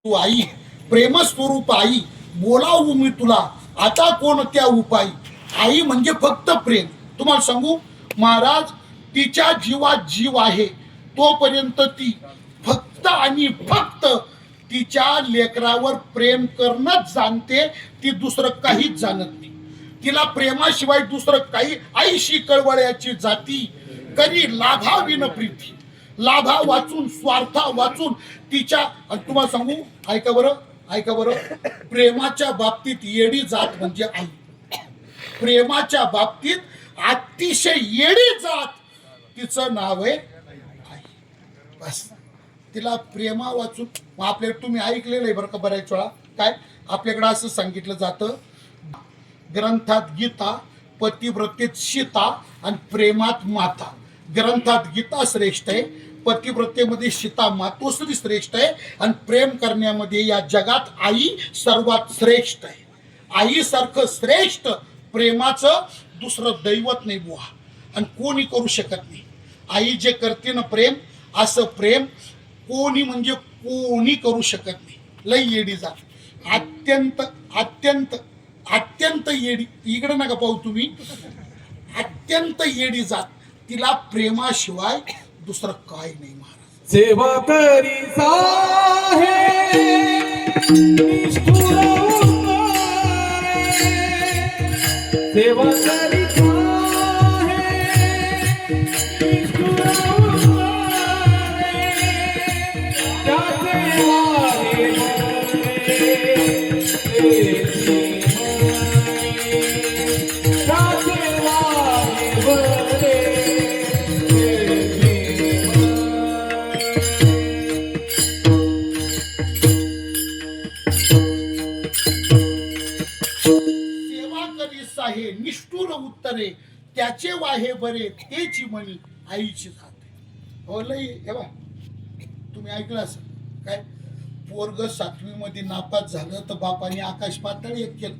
तू आई प्रेमस्वरूप आई, बोलावू मी तुला आता कोणत्या उपाय. आई म्हणजे फक्त प्रेम. तुम्हाला सांगू महाराज, तिच्या जीवात जीव आहे तोपर्यंत ती फक्त आणि फक्त तिच्या लेकरावर प्रेम करणंच जाणते. ती दुसरं काहीच जाणत नाही. तिला प्रेमाशिवाय दुसरं काही आईशी कळवळ्याची जाती कधी लाभाविन प्रीती. लाभा वाचून स्वार्था वाचून तिच्या. तुम्हाला सांगू, ऐका बरं ऐका बरं, प्रेमाच्या बाबतीत येडी जात म्हणजे आई. प्रेमाच्या बाबतीत अतिशय येडी जात तिचं नाव आहे आई. बस तिला प्रेमा वाचून. आपल्या तुम्ही ऐकलेलं आहे बरं का बऱ्याच वेळा, काय आपल्याकडे असं सांगितलं जातं ग्रंथात गीता, पतिव्रतेत सीता आणि प्रेमात माता. ग्रंथात गीता श्रेष्ठ आहे, पतिव्रतेमध्ये सीता मातोश्री श्रेष्ठ आहे आणि प्रेम करण्यामध्ये या जगात आई सर्वात श्रेष्ठ आहे. आईसारखं श्रेष्ठ प्रेमाचं दुसरं दैवत नाही बुवा, आणि कोणी करू शकत नाही. आई जे करते ना प्रेम, असं प्रेम कोणी म्हणजे कोणी करू शकत नाही. लई येडी जात, अत्यंत अत्यंत अत्यंत येडी. इकडे नका पाहू तुम्ही, अत्यंत येडी जात. तिला प्रेमाशिवाय दुसरं काय नाही महाराज. सेवा करी साहे निष्ठुर उतारे, सेवा करी साहे निष्ठुर उतारे, त्याचे वारे आहे निष्ठुर उत्तरे, त्याचे वाहे बरे तेची म्हणी आईची जाते. हो लई हे बा, तुम्ही ऐकलं असं काय, पोरग 7वी मध्ये नापास झालं तर बापाने आकाश पाताळ एक केलं.